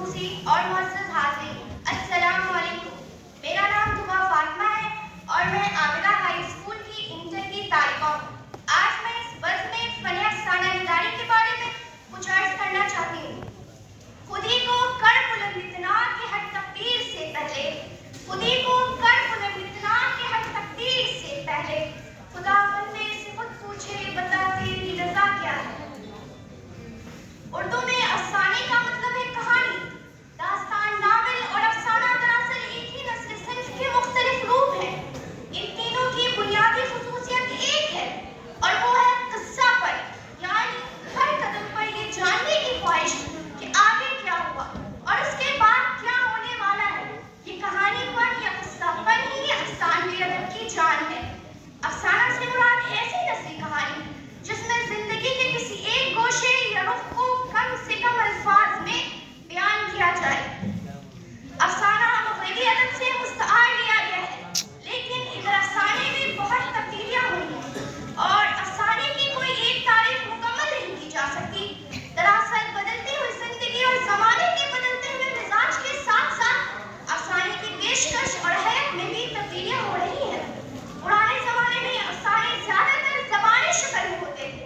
خصوصی اور معزز حاضرین، السلام علیکم۔ میرا نام دعا فاطمہ ہے اور میں عابدہ ہائی اسکول کی انٹر کی طالبہ ہوں۔ آج میں اس بزم میں فن افسانہ نگاری کے بارے میں کچھ عرض کرنا چاہتی ہوں۔ خودی کو کر بلند اتنا کہ ہر تقدیر سے پہلے، خودی کو کر بلند اتنا کہ ہر تقدیر سے پہلے، خدا بندے سے خود پوچھے بتا تیری رضا کیا ہے۔ اردو میں افسانے کا مطلب ہے کہانی۔ داستان، ناول اور افسانہ دراصل ایک ہی نسل صنف کے مختلف روپ ہیں۔ ان تینوں کی بنیادی خصوصیت ایک ہے اور وہ ہے قصہ پر، یعنی ہر قدم پر یہ جاننے کی خواہش کہ آگے کیا ہوا اور اس کے بعد کیا ہونے والا ہے۔ یہ کہانی پر یا قصہ پر ہی افسانوی ادب کی جان ہے۔ افسانہ سے مراد ایسی نثری کہانی جس میں زندگی کے کسی ایک گوشے یا رخ کو کم سے کم الفاظ میں بیان کیا جائے۔ افسانہ مغربی ادب سے مستعار لیا گیا ہے، لیکن ادھر افسانے میں بہت تبدیلیاں ہوئی ہیں اور افسانے کی کوئی ایک تعریف مکمل نہیں کی جا سکتی۔ دراصل بدلتی ہوئی زندگی اور زمانے کے بدلتے ہوئے مزاج کے ساتھ ساتھ افسانے کی پیشکش اور حیرت میں بھی تبدیلیاں ہو رہی ہیں۔ پرانے زمانے میں افسانے زیادہ تر زبانی شکل میں ہوتے تھے۔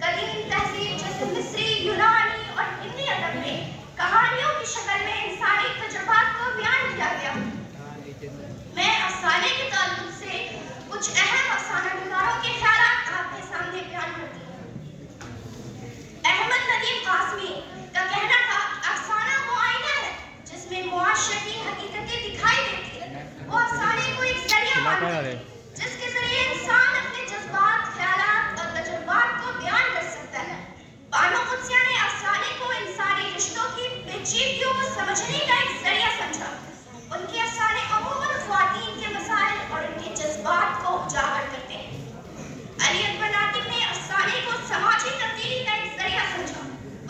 قدیم تہذیب جیسے مصری، یونانی اور ہندی ادب میں کہانیوں کی شکل میں انسانی تجربات کو بیان کیا گیا۔ میں افسانے کے تعلق سے کچھ اہم افسانہ نگاروں کے خیالات آپ کے سامنے بیان کرتی ہوں۔ احمد ندیم قاسمی کا کہنا تھا افسانہ وہ آئینہ ہے جس میں معاشرتی حقیقتیں دکھائی دیتی ہیں۔ وہ افسانے کو ایک ذریعہ مانتے ہیں جس کے ذریعے انسان اپنے جذبات، خیالات اور تجربات کو بیان کر سکتا ہے۔ بانو قدسیہ نے افسانے کو انسانی رشتوں کی پیچیدگیوں کو سمجھنے کا ایک ذریعہ سمجھا۔ ان کے افسانے عموماً خواتین کے مسائل اور ان کے جذبات کو اجاگر کرتے ہیں۔ علی اکبر ناطق نے افسانے کو سماجی تبدیلی کا ایک ذریعہ سمجھا۔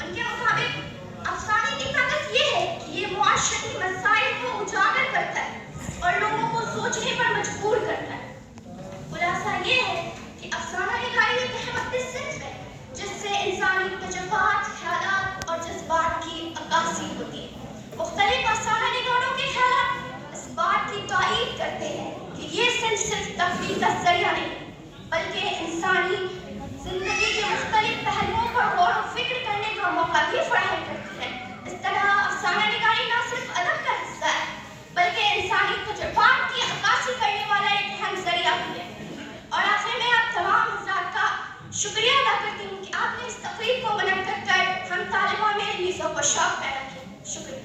ان کے مطابق افسانے کی طاقت یہ ہے کہ یہ معاشرتی مسائل کو اجاگر کرتا ہے اور لوگوں کو سوچنے پر مجبور کرتا ہے۔ خلاصہ یہ ہے کہ افسانہ نگاری ایک احمد صنف ہے جس سے انسانی تجربات، خیالات اور جذبات کی عکاسی ہوتی ہے۔ مختلف افسانہ نگاروں کے خیالات اس بات کی تائید کرتے ہیں کہ یہ صرف تفریح کا ذریعہ نہیں بلکہ انسانی زندگی کے مختلف پہلوؤں پر غور و فکر کرنے کا موقع بھی فراہم کرتی ہے۔ اس طرح افسانہ نگاری نہ صرف ادب کا حصہ ہے بلکہ انسانی تجربات کی عکاسی کرنے والا ایک اہم ذریعہ بھی ہے۔ اور آخر میں آپ تمام حضرات کا شکریہ ادا کرتی ہوں کہ آپ نے اس تقریب کو منعقد کر ہم طالبہ میں علمی ذوق و شوق پیدا کیا۔ شکریہ۔